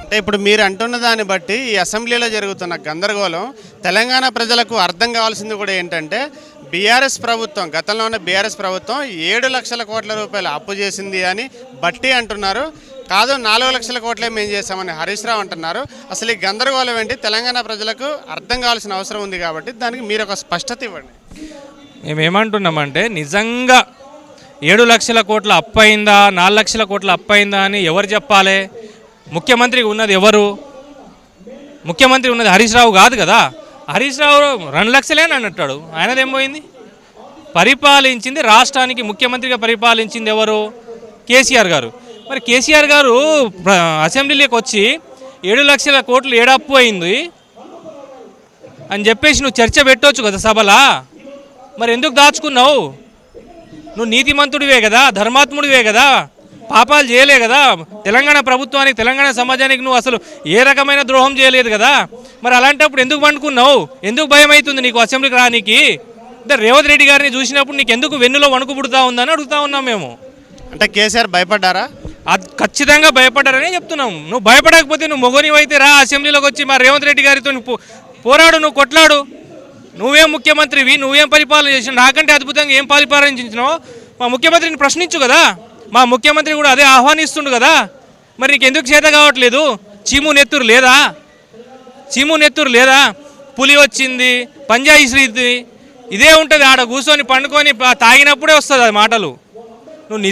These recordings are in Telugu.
అంటే ఇప్పుడు మీరు అంటున్న దాన్ని బట్టి ఈ అసెంబ్లీలో జరుగుతున్న గందరగోళం తెలంగాణ ప్రజలకు అర్థం కావాల్సింది కూడా ఏంటంటే బీఆర్ఎస్ ప్రభుత్వం గతంలో ఉన్న బీఆర్ఎస్ ప్రభుత్వం 7 లక్షల కోట్ల రూపాయలు అప్పు చేసింది అని బట్టి అంటున్నారు. కాదు 4 లక్షల కోట్లే మేము చేసామని హరీష్ రావు అంటున్నారు. అసలు ఈ గందరగోళం ఏంటి తెలంగాణ ప్రజలకు అర్థం కావాల్సిన అవసరం ఉంది కాబట్టి దానికి మీరు ఒక స్పష్టత ఇవ్వండి. మేమేమంటున్నామంటే నిజంగా 7 లక్షల కోట్ల అప్పు అయిందా 4 లక్షల కోట్ల అప్పు అయిందా అని ఎవరు చెప్పాలి? ముఖ్యమంత్రి ఉన్నది ఎవరు? ముఖ్యమంత్రి ఉన్నది హరీష్ రావు కాదు కదా. హరీష్ రావు 2 లక్షలే అని అంటాడు. ఆయనదేం పోయింది? పరిపాలించింది రాష్ట్రానికి ముఖ్యమంత్రిగా పరిపాలించింది ఎవరు? కేసీఆర్ గారు. మరి కేసీఆర్ గారు అసెంబ్లీలోకి వచ్చి 7 లక్షల కోట్లు ఏడప్పు అయింది అని చెప్పేసి నువ్వు చర్చ పెట్టవచ్చు కదా సభలా. మరి ఎందుకు దాచుకున్నావు? నువ్వు నీతిమంతుడివే కదా, ధర్మాత్ముడివే కదా, పాపాలు చేయలే కదా. తెలంగాణ ప్రభుత్వానికి తెలంగాణ సమాజానికి నువ్వు అసలు ఏ రకమైన ద్రోహం చేయలేదు కదా. మరి అలాంటప్పుడు ఎందుకు పండుకున్నావు? ఎందుకు భయం అవుతుంది నీకు అసెంబ్లీకి రానికి? అంటే రేవంత్ రెడ్డి గారిని చూసినప్పుడు నీకు ఎందుకు వెన్నులో వణుకు పుడుతూ ఉందని అడుగుతా ఉన్నాం మేము. అంటే కేసీఆర్ భయపడ్డారా? అది ఖచ్చితంగా భయపడ్డారనే చెప్తున్నాం. నువ్వు భయపడకపోతే నువ్వు మొగనివైతే రా అసెంబ్లీలోకి వచ్చి మా రేవంత్ రెడ్డి గారితో పోరాడు, నువ్వు కొట్లాడు. నువ్వేం ముఖ్యమంత్రివి, నువ్వేం పరిపాలన చేసినావు, నాకంటే అద్భుతంగా ఏం పరిపాలించినావు మా ముఖ్యమంత్రిని ప్రశ్నించు కదా. మా ముఖ్యమంత్రి కూడా అదే ఆహ్వానిస్తుండు కదా. మరి నీకు ఎందుకు చేత కావట్లేదు? చీము నెత్తురు లేదా? చీము నెత్తురు లేదా? పులి వచ్చింది, పంజాయి శ్రీది ఇదే ఉంటుంది. ఆడ కూర్చొని పండుకొని తాగినప్పుడే వస్తుంది అది మాటలు. నువ్వు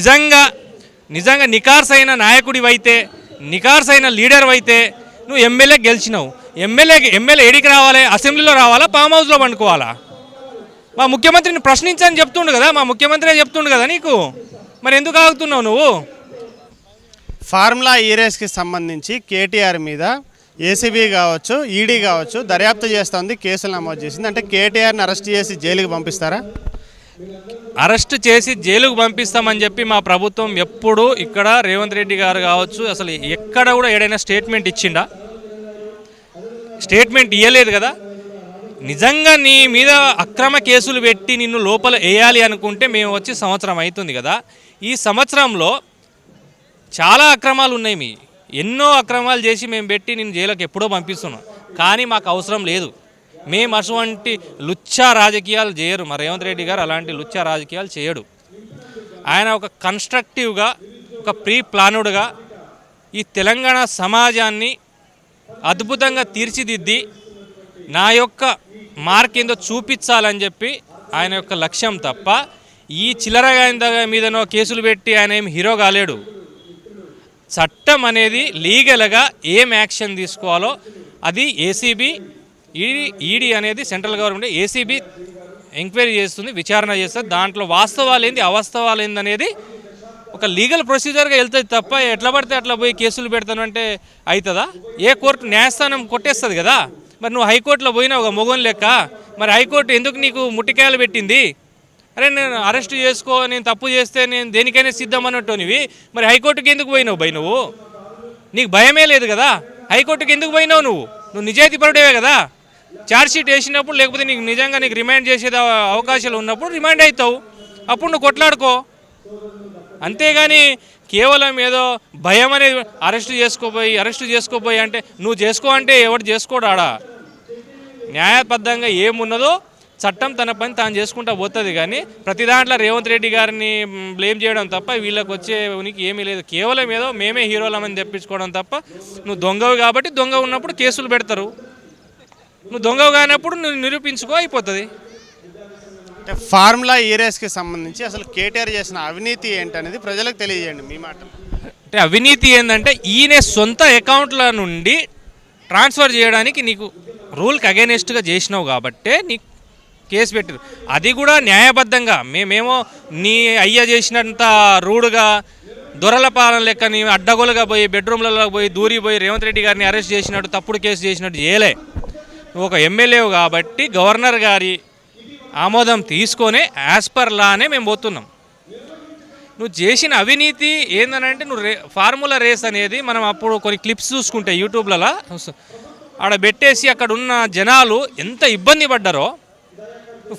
నిజంగా నికార్సైన నాయకుడివైతే, నికార్సైన లీడర్ అయితే నువ్వు ఎమ్మెల్యే గెలిచినావు. ఎమ్మెల్యే ఏడికి రావాలి? అసెంబ్లీలో రావాలా, ఫామ్ హౌస్లో పండుకోవాలా? మా ముఖ్యమంత్రిని ప్రశ్నించని చెప్తుండు కదా, మా ముఖ్యమంత్రి చెప్తుండు కదా నీకు. మరి ఎందుకు ఆగుతున్నావు నువ్వు? ఫార్ములా ఈ రేస్కి సంబంధించి కేటీఆర్ మీద ఏసీబీ కావచ్చు, ఈడీ కావచ్చు దర్యాప్తు చేస్తుంది, కేసులు నమోదు చేసింది. అంటే కేటీఆర్ని అరెస్ట్ చేసి జైలుకి పంపిస్తారా? అరెస్ట్ చేసి జైలుకు పంపిస్తామని చెప్పి మా ప్రభుత్వం ఎప్పుడు ఇక్కడ రేవంత్ రెడ్డి గారు కావచ్చు అసలు ఎక్కడ కూడా ఏడైనా స్టేట్మెంట్ ఇచ్చిండా? స్టేట్మెంట్ ఇవ్వలేదు కదా. నిజంగా నీ మీద అక్రమ కేసులు పెట్టి నిన్ను లోపల వేయాలి అనుకుంటే మేము వచ్చి సంవత్సరం అవుతుంది కదా. ఈ సంవత్సరంలో చాలా అక్రమాలు ఉన్నాయి. ఎన్నో అక్రమాలు చేసి మేము పెట్టి నిన్ను జైలుకి ఎప్పుడో పంపిస్తున్నాం. కానీ మాకు అవసరం లేదు. మేము అటువంటి లుచ్చా రాజకీయాలు చేయరు. మా రేవంత్ రెడ్డి గారు అలాంటి లుచ్చా రాజకీయాలు చేయడు. ఆయన ఒక కన్స్ట్రక్టివ్గా, ఒక ప్రీ ప్లానుడ్గా ఈ తెలంగాణ సమాజాన్ని అద్భుతంగా తీర్చిదిద్ది నా యొక్క మార్క్ ఏందో చూపించాలని చెప్పి ఆయన యొక్క లక్ష్యం తప్ప ఈ చిల్లరగా మీదనో కేసులు పెట్టి ఆయన ఏం హీరో కాలేడు. చట్టం అనేది లీగల్గా ఏం యాక్షన్ తీసుకోవాలో అది ఏసీబీ, ఈడీ అనేది సెంట్రల్ గవర్నమెంట్, ఏసీబీ ఎంక్వైరీ చేస్తుంది, విచారణ చేస్తుంది. దాంట్లో వాస్తవాలు ఏంది అవాస్తవాలు ఏంది అనేది ఒక లీగల్ ప్రొసీజర్గా వెళ్తుంది తప్ప ఎట్లా పడితే అట్లా పోయి కేసులు పెడతాను అంటే అవుతుందా? ఏ కోర్టు న్యాయస్థానం కొట్టేస్తుంది కదా. మరి నువ్వు హైకోర్టులో పోయినావు ఒక మొగోని లెక్క. మరి హైకోర్టు ఎందుకు నీకు ముట్టికాయలు పెట్టింది? అరే నేను అరెస్ట్ చేసుకో, నేను తప్పు చేస్తే నేను దేనికైనా సిద్ధం అన్నట్టునివి. మరి హైకోర్టుకి ఎందుకు పోయినావు భయ్? నువ్వు నీకు భయమే లేదు కదా. హైకోర్టుకి ఎందుకు పోయినావు? నువ్వు నిజాయితీ పరుడేవే కదా. ఛార్జ్షీట్ వేసినప్పుడు లేకపోతే నీకు నిజంగా నీకు రిమాండ్ చేసే అవకాశాలు ఉన్నప్పుడు రిమాండ్ అవుతావు, అప్పుడు నువ్వు కొట్లాడుకో. అంతేగాని కేవలం ఏదో భయం అనేది అరెస్ట్ చేసుకోపోయి అంటే నువ్వు చేసుకో అంటే ఎవడు చేసుకోడు. ఆడ న్యాయబద్ధంగా ఏమున్నదో చట్టం తన పని తాను చేసుకుంటా పోతుంది. కానీ ప్రతి దాంట్లో రేవంత్ రెడ్డి గారిని బ్లేమ్ చేయడం తప్ప వీళ్ళకి వచ్చే నీకు ఏమీ లేదు. కేవలం ఏదో మేమే హీరోలమని తెప్పించుకోవడం తప్ప. నువ్వు దొంగవు కాబట్టి దొంగ ఉన్నప్పుడు కేసులు పెడతారు, నువ్వు దొంగవు కానప్పుడు నువ్వు నిరూపించుకో, అయిపోతుంది. అంటే ఫార్ములా ఈ రేస్కి సంబంధించి అసలు కేటీఆర్ చేసిన అవినీతి ఏంటనేది ప్రజలకు తెలియజేయండి మీ మాట. అంటే అవినీతి ఏంటంటే ఈయన సొంత అకౌంట్ల నుండి ట్రాన్స్ఫర్ చేయడానికి నీకు రూల్కి అగైనెస్ట్గా చేసినావు కాబట్టే నీకు కేసు పెట్టారు. అది కూడా న్యాయబద్ధంగా. మేమేమో నీ అయ్య చేసినంత రూడ్గా దొరల పాలన లెక్క నీ అడ్డగోలుగా పోయి బెడ్రూమ్లలో పోయి దూరిపోయి రేవంత్ రెడ్డి గారిని అరెస్ట్ చేసినట్టు తప్పుడు కేసు చేసినట్టు చేయలే. నువ్వు ఒక ఎమ్మెల్యేవు కాబట్టి గవర్నర్ గారి ఆమోదం తీసుకొనే యాజ్ పర్ లానే మేము పోతున్నాం. నువ్వు చేసిన అవినీతి ఏందనంటే నువ్వు ఫార్ములా రేస్ అనేది మనం అప్పుడు కొన్ని క్లిప్స్ చూసుకుంటే యూట్యూబ్లలో ఆడ పెట్టేసి అక్కడ ఉన్న జనాలు ఎంత ఇబ్బంది పడ్డారో.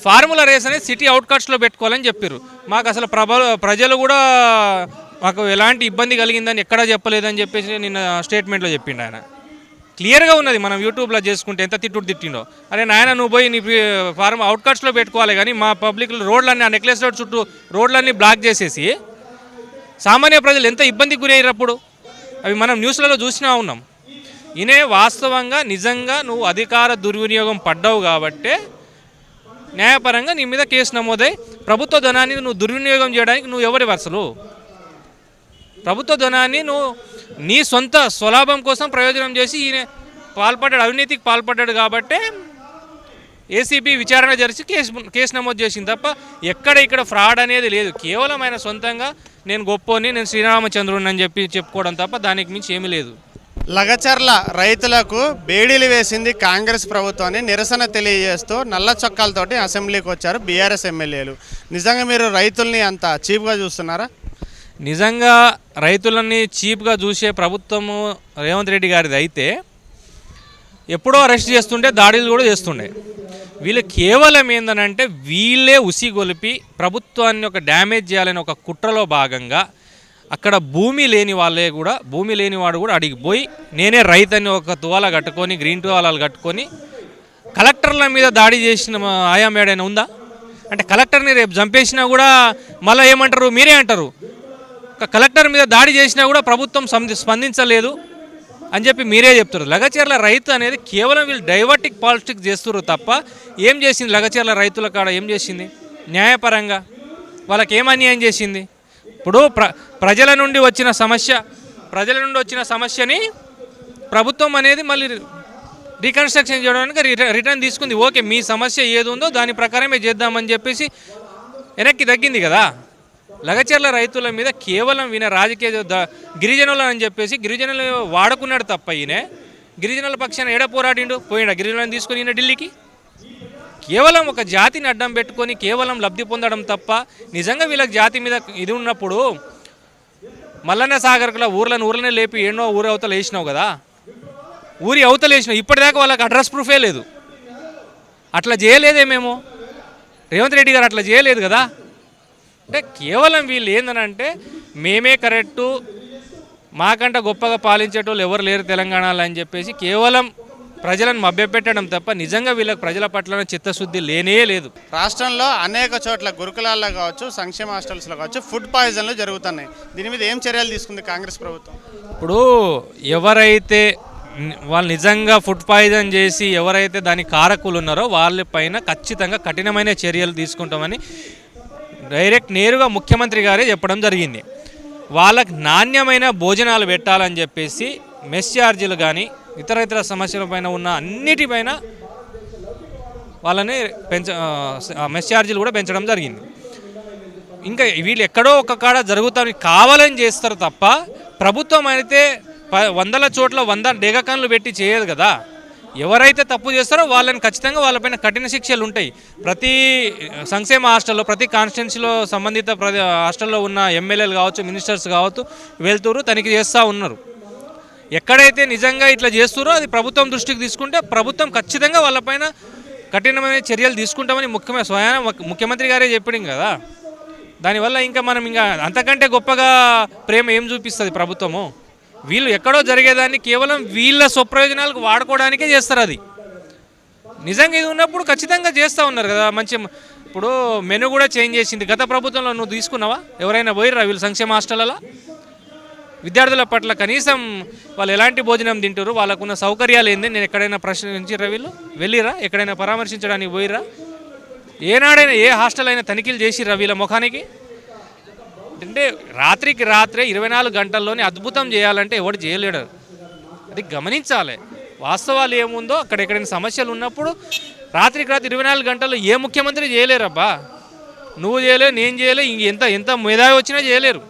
ఫార్ములా రేస్ అనేది సిటీ అవుట్కట్స్లో పెట్టుకోవాలని చెప్పారు. మాకు అసలు ప్రజలు కూడా మాకు ఎలాంటి ఇబ్బంది కలిగిందని ఎక్కడా చెప్పలేదని చెప్పేసి నిన్న స్టేట్మెంట్లో చెప్పిండు ఆయన. క్లియర్గా ఉన్నది, మనం యూట్యూబ్లో చేసుకుంటే ఎంత తిట్టిండో. అరే నాయన నువ్వు పోయి నీ ఫార్మ్ అవుట్కట్స్లో పెట్టుకోవాలి, కానీ మా పబ్లిక్ రోడ్లన్నీ ఆ నెక్లెస్ రోడ్ చుట్టూ రోడ్లన్నీ బ్లాక్ చేసేసి సామాన్య ప్రజలు ఎంత ఇబ్బందికి గురయ్యారు అప్పుడు. అవి మనం న్యూస్లలో చూసినా ఉన్నాం. ఈయనే వాస్తవంగా నిజంగా నువ్వు అధికార దుర్వినియోగం పడ్డావు కాబట్టే న్యాయపరంగా నీ మీద కేసు నమోదై ప్రభుత్వ ధనాన్ని నువ్వు దుర్వినియోగం చేయడానికి నువ్వు ఎవరి వరుసలు? ప్రభుత్వ ధనాన్ని నువ్వు నీ సొంత స్వలాభం కోసం ప్రయోజనం చేసి ఈయన పాల్పడ్డాడు, అవినీతికి పాల్పడ్డాడు కాబట్టే ఏసీబీ విచారణ జరిచి కేసు నమోదు చేసింది తప్ప ఇక్కడ ఫ్రాడ్ అనేది లేదు. కేవలం ఆయన సొంతంగా నేను గొప్పోని, నేను శ్రీరామచంద్రుని అని చెప్పుకోవడం తప్ప దానికి మించి ఏమీ లేదు. లగచర్ల రైతులకు బేడీలు వేసింది కాంగ్రెస్ ప్రభుత్వాన్ని నిరసన తెలియజేస్తూ నల్ల చొక్కాలతోటి అసెంబ్లీకి వచ్చారు బీఆర్ఎస్ ఎమ్మెల్యేలు. నిజంగా మీరు రైతుల్ని అంత చీప్గా చూస్తున్నారా? నిజంగా రైతులని చీప్గా చూసే ప్రభుత్వము రేవంత్ రెడ్డి గారిది అయితే ఎప్పుడో అరెస్ట్ చేస్తుంటే దాడులు కూడా చేస్తుండే. వీళ్ళు కేవలం ఏందనంటే వీళ్ళే ఉసిగొలిపి ప్రభుత్వాన్ని ఒక డ్యామేజ్ చేయాలని ఒక కుట్రలో భాగంగా అక్కడ భూమి లేనివాడు కూడా అడిగిపోయి నేనే రైతని ఒక తువాల కట్టుకొని గ్రీన్ తువాలాలు కట్టుకొని కలెక్టర్ల మీద దాడి చేసిన ఆయాం ఏడైనా ఉందా? అంటే కలెక్టర్ని రేపు చంపేసినా కూడా మళ్ళీ ఏమంటారు, మీరే అంటారు ఒక కలెక్టర్ మీద దాడి చేసినా కూడా ప్రభుత్వం స్పందించలేదు అని చెప్పి మీరే చెప్తారు. లగచర్ల రైతు అనేది కేవలం వీళ్ళు డైవర్టిక్ పాలిటిక్స్ చేస్తున్నారు తప్ప ఏం చేసింది? లగచర్ల రైతుల కాడ ఏం చేసింది? న్యాయపరంగా వాళ్ళకి ఏం అన్యాయం చేసింది? ఇప్పుడు ప్రజల నుండి వచ్చిన సమస్యని ప్రభుత్వం అనేది మళ్ళీ రీకన్స్ట్రక్షన్ చేయడానికి రిటర్న్ తీసుకుంది. ఓకే, మీ సమస్య ఏది ఉందో దాని ప్రకారమే చేద్దామని చెప్పేసి వెనక్కి తగ్గింది కదా. లగచర్ల రైతుల మీద కేవలం ఈయన రాజకీయ గిరిజనులు అని చెప్పేసి గిరిజనులు వాడుకున్నాడు తప్ప ఈయన గిరిజనుల పక్షాన ఏడ పోరాడిండు? పోయినా గిరిజనులను తీసుకుని ఈయన ఢిల్లీకి కేవలం ఒక జాతిని అడ్డం పెట్టుకొని కేవలం లబ్ధి పొందడం తప్ప నిజంగా వీళ్ళకి జాతి మీద ఇది ఉన్నప్పుడు మల్లన్న సాగర్కుల ఊర్లనే లేపి ఎన్నో ఊరి అవతల వేసినావు కదా, ఊరి అవతల వేసినావు. ఇప్పటిదాకా వాళ్ళకి అడ్రస్ ప్రూఫే లేదు. అట్లా చేయలేదేమేమో రేవంత్ రెడ్డి గారు, అట్లా చేయలేదు కదా. అంటే కేవలం వీళ్ళు ఏందనంటే మేమే కరెక్టు, మాకంట గొప్పగా పాలించేటోళ్ళు ఎవరు లేరు తెలంగాణలో అని చెప్పేసి కేవలం ప్రజలను మభ్యపెట్టడం తప్ప నిజంగా వీళ్ళకి ప్రజల పట్ల చిత్తశుద్ధి లేనే లేదు. రాష్ట్రంలో అనేక చోట్ల గురుకులాల్లో కావచ్చు, సంక్షేమ హాస్టల్స్లో కావచ్చు ఫుడ్ పాయిజన్లు జరుగుతున్నాయి. దీని మీద ఏం చర్యలు తీసుకుంది కాంగ్రెస్ ప్రభుత్వం? ఇప్పుడు ఎవరైతే వాళ్ళు నిజంగా ఫుడ్ పాయిజన్ చేసి ఎవరైతే దానికి కారకులు ఉన్నారో వాళ్ళపైన ఖచ్చితంగా కఠినమైన చర్యలు తీసుకుంటామని నేరుగా ముఖ్యమంత్రి గారే చెప్పడం జరిగింది. వాళ్ళకి నాణ్యమైన భోజనాలు పెట్టాలని చెప్పేసి మెస్ ఛార్జీలు కానీ ఇతర సమస్యలపైన ఉన్న అన్నిటిపైన వాళ్ళని మెస్ ఛార్జీలు కూడా పెంచడం జరిగింది. ఇంకా వీళ్ళు ఎక్కడో ఒక కాడ జరుగుతారు కావాలని చేస్తారు తప్ప ప్రభుత్వం అయితే వందల చోట్ల 100 డేగకాన్లు పెట్టి చేయదు కదా. ఎవరైతే తప్పు చేస్తారో వాళ్ళని ఖచ్చితంగా వాళ్ళపైన కఠిన శిక్షలు ఉంటాయి. ప్రతి సంక్షేమ హాస్టల్లో ప్రతి కాన్స్టిట్యున్సీలో సంబంధిత హాస్టల్లో ఉన్న ఎమ్మెల్యేలు కావచ్చు, మినిస్టర్స్ కావచ్చు వెళ్తూరు తనిఖీ చేస్తూ ఉన్నారు. ఎక్కడైతే నిజంగా ఇట్లా చేస్తారో అది ప్రభుత్వం దృష్టికి తీసుకుంటే ప్రభుత్వం ఖచ్చితంగా వాళ్ళపైన కఠినమైన చర్యలు తీసుకుంటామని ముఖ్యమంత్రి గారే చెప్పడం కదా. దానివల్ల ఇంకా మనం ఇంకా అంతకంటే గొప్పగా ప్రేమ ఏం చూపిస్తుంది ప్రభుత్వము? వీళ్ళు ఎక్కడో జరిగేదాన్ని కేవలం వీళ్ళ స్వప్రయోజనాలకు వాడుకోవడానికే చేస్తారు. అది నిజంగా ఇది ఉన్నప్పుడు ఖచ్చితంగా చేస్తూ ఉన్నారు కదా. మంచి ఇప్పుడు మెను కూడా చేంజ్ చేసింది గత ప్రభుత్వంలో. నువ్వు తీసుకున్నావా? ఎవరైనా పోయిర్రా వీళ్ళు సంక్షేమ హాస్టల్లో? విద్యార్థుల పట్ల కనీసం వాళ్ళు ఎలాంటి భోజనం తింటారు, వాళ్ళకున్న సౌకర్యాలు ఏంది నేను ఎక్కడైనా ప్రశ్నించిర్రా? వీళ్ళు వెళ్ళిరా? ఎక్కడైనా పరామర్శించడానికి పోయిర్రా? ఏనాడైనా ఏ హాస్టల్ అయినా తనిఖీలు చేసిర్రా వీళ్ళ ముఖానికి? అంటే రాత్రికి రాత్రే 24 గంటల్లోనే అద్భుతం చేయాలంటే ఎవడు చేయలేడు. అది గమనించాలి. వాస్తవాలు ఏముందో అక్కడ ఎక్కడైనా సమస్యలు ఉన్నప్పుడు రాత్రికి రాత్రి 24 గంటల్లో ఏ ముఖ్యమంత్రి చేయలేరబ్బా. నువ్వు చేయలేవు, నేను చేయలే, ఎంత మేధావి వచ్చినా చేయలేరు.